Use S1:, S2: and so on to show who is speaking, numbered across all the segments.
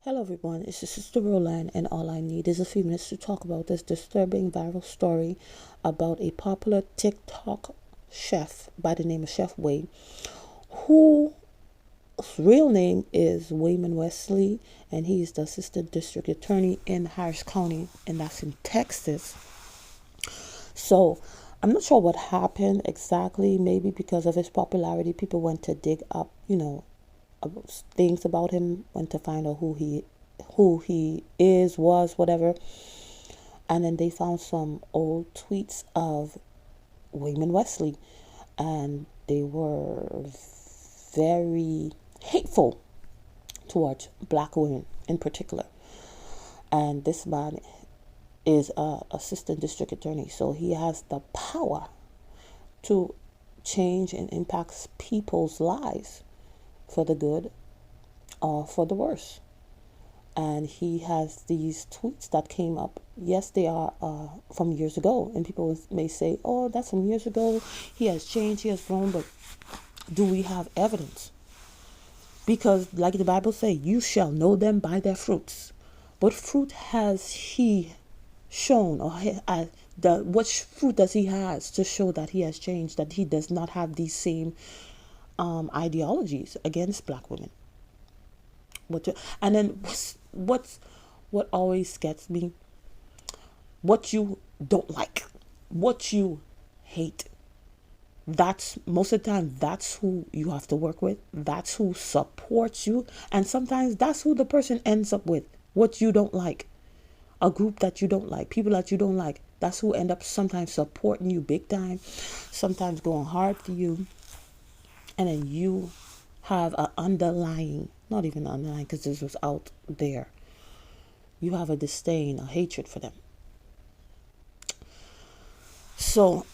S1: Hello everyone, it's your sister Roland, and all I need is a few minutes to talk about this disturbing viral story about a popular TikTok chef by the name of Chef Way, whose real name is Waymond Wesley, and he is the assistant district attorney in Harris County, and that's in Texas. So I'm not sure what happened exactly. Maybe because of his popularity, people went to dig up, things about him, went to find out who he is, was, whatever. And then they found some old tweets of Waymond Wesley, and they were very hateful towards black women in particular. And this man is a assistant district attorney, so he has the power to change and impact people's lives for the good or for the worse. And he has these tweets that came up. Yes, they are from years ago, and people may say, "Oh, that's from years ago. He has changed, he has grown." But do we have evidence? Because, like the Bible says, you shall know them by their fruits. What fruit has he shown, or what fruit does he has to show that he has changed, that he does not have these same ideologies against black women? And then what always gets me, what you don't like, what you hate. That's most of the time, that's who you have to work with, that's who supports you, and sometimes that's who the person ends up with. What you don't like, a group that you don't like, people that you don't like, that's who end up sometimes supporting you big time, sometimes going hard for you. And then you have an underlying, not even underlying because this was out there, you have a disdain, a hatred for them. So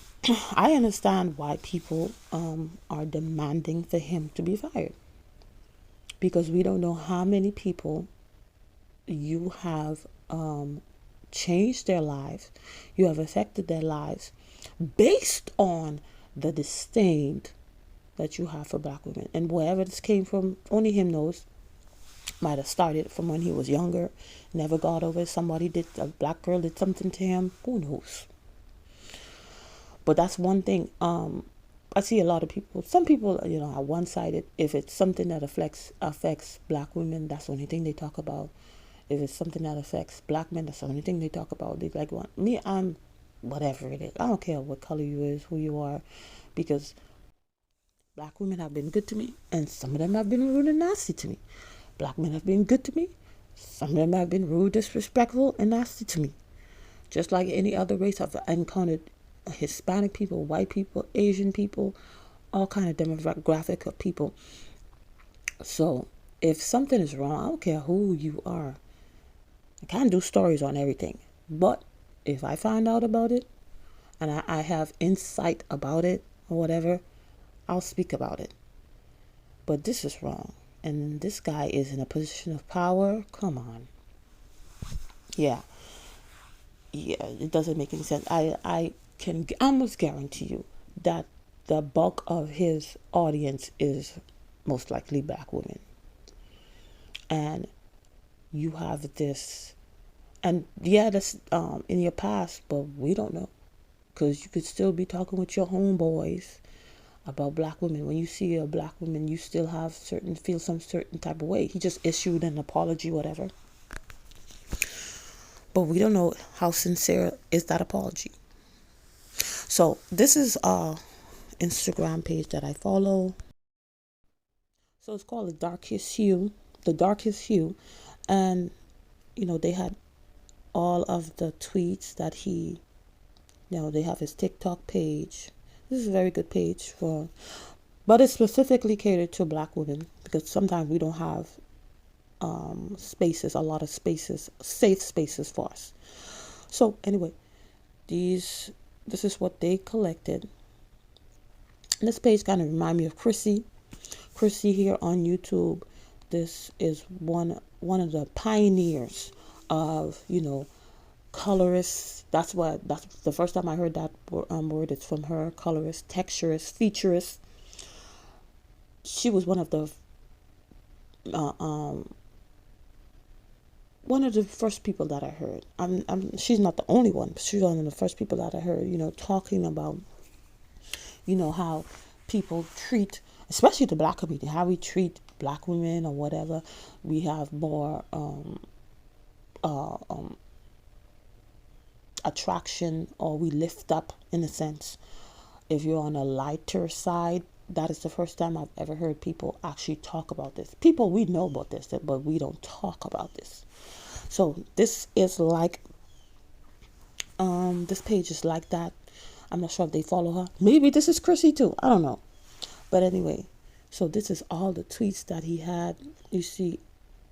S1: I understand why people are demanding for him to be fired, because we don't know how many people you have changed their lives, you have affected their lives based on the disdain that you have for black women. And wherever this came from, only him knows. Might have started from when he was younger, never got over it. Somebody did, a black girl did something to him, who knows. But that's one thing. I see a lot of people, some people, are one-sided. If it's something that affects black women, that's the only thing they talk about. If it's something that affects black men, that's the only thing they talk about. They like, me, I'm whatever it is. I don't care what color you is, who you are, because black women have been good to me, and some of them have been rude and nasty to me. Black men have been good to me. Some of them have been rude, disrespectful, and nasty to me. Just like any other race, I've encountered Hispanic people, white people, Asian people, all kind of demographic of people. So if something is wrong, I don't care who you are. I can't do stories on everything. But if I find out about it, and I have insight about it, or whatever, I'll speak about it. But this is wrong. And this guy is in a position of power. Come on. Yeah. Yeah, it doesn't make any sense. I can almost guarantee you that the bulk of his audience is most likely black women. And you have this, and yeah, that's in your past, but we don't know. Because you could still be talking with your homeboys about black women. When you see a black woman, you still feel some certain type of way. He just issued an apology, whatever. But we don't know how sincere is that apology. So this is a Instagram page that I follow. So it's called The Darkest Hue. And, they had all of the tweets that they have his TikTok page. This is a very good page but it's specifically catered to black women, because sometimes we don't have a lot of spaces, safe spaces for us. So anyway, this is what they collected. And this page kind of remind me of Chrissy here on YouTube. This is one of the pioneers of colorists. That's the first time I heard that word. It's from her. Colorist, texturist, featurist. She was one of the one of the first people that I heard. She's not the only one, but she's one of the first people that I heard, talking about, how people treat, especially the black community, how we treat black women or whatever. We have more attraction, or we lift up, in a sense. If you're on a lighter side, that is the first time I've ever heard people actually talk about this. People, we know about this, but we don't talk about this. So this is like, this page is like that. I'm not sure if they follow her. Maybe this is Chrissy too. I don't know. But anyway, so this is all the tweets that he had. You see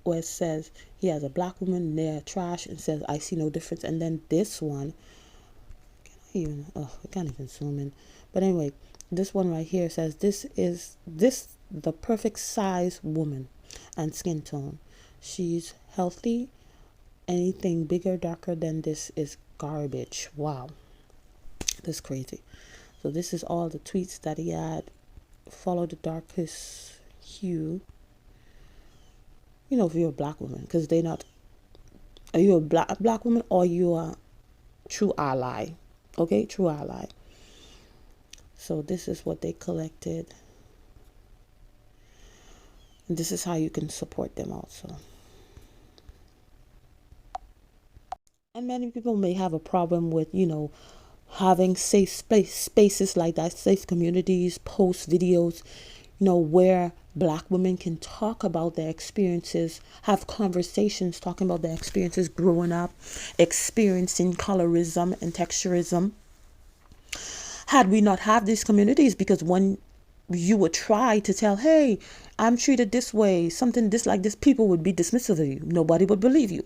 S1: where it says he has a black woman near trash and says, I see no difference. And then this one, I can't even zoom in. But anyway, this one right here says, this the perfect size woman and skin tone. She's healthy. Anything bigger, darker than this is garbage. Wow. That's crazy. So this is all the tweets that he had. Follow the darkest hue. If you're a black woman, because they're not. Are you a black woman, or you are true ally? Okay, true ally. So this is what they collected. And this is how you can support them also. And many people may have a problem with, having safe spaces like that, safe communities, post videos, where black women can talk about their experiences, have conversations talking about their experiences growing up, experiencing colorism and texturism. Had we not have these communities, because when you would try to tell, hey, I'm treated this way, something this like this, people would be dismissive of you. Nobody would believe you.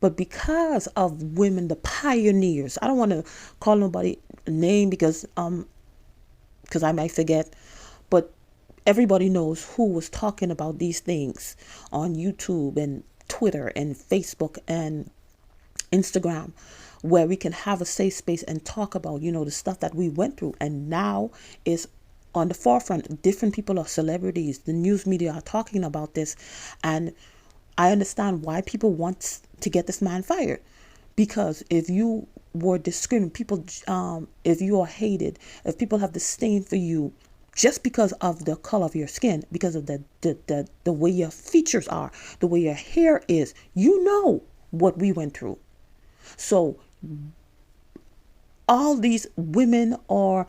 S1: But because of women, the pioneers, I don't want to call nobody a name because I might forget, but everybody knows who was talking about these things on YouTube and Twitter and Facebook and Instagram, where we can have a safe space and talk about, the stuff that we went through. And now is on the forefront. Different people are celebrities. The news media are talking about this. And I understand why people want to get this man fired. Because if you were discriminated, people, if you are hated, if people have disdain for you, just because of the color of your skin, because of the way your features are, the way your hair is, what we went through. So all these women or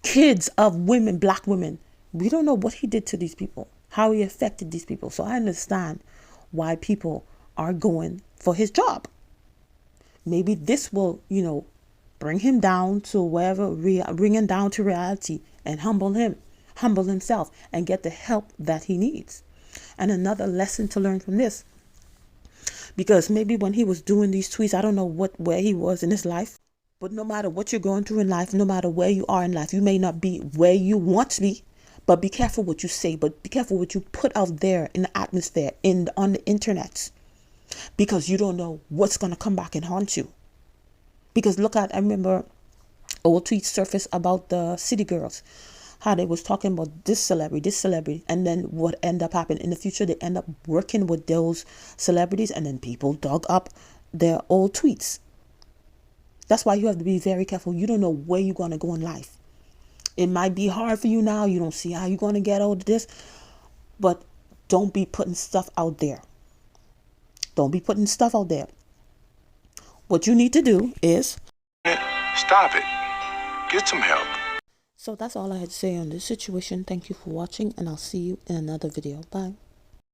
S1: kids of women, black women, we don't know what he did to these people, how he affected these people. So I understand why people are going for his job. Maybe this will, bring him down to wherever, bring him down to reality and humble himself and get the help that he needs. And another lesson to learn from this, because maybe when he was doing these tweets, I don't know where he was in his life, but no matter what you're going through in life, no matter where you are in life, you may not be where you want to be, but be careful what you say, but be careful what you put out there in the atmosphere, on the internet, because you don't know what's going to come back and haunt you. Because I remember old tweets surfaced about the city girls, how they was talking about this celebrity, and then what end up happening in the future, they end up working with those celebrities, and then people dug up their old tweets. That's why you have to be very careful. You don't know where you're going to go in life. It might be hard for you now. You don't see how you're going to get out of this, but don't be putting stuff out there. Don't be putting stuff out there. What you need to do is
S2: stop it. Get some help.
S1: So that's all I had to say on this situation. Thank you for watching, and I'll see you in another video. Bye.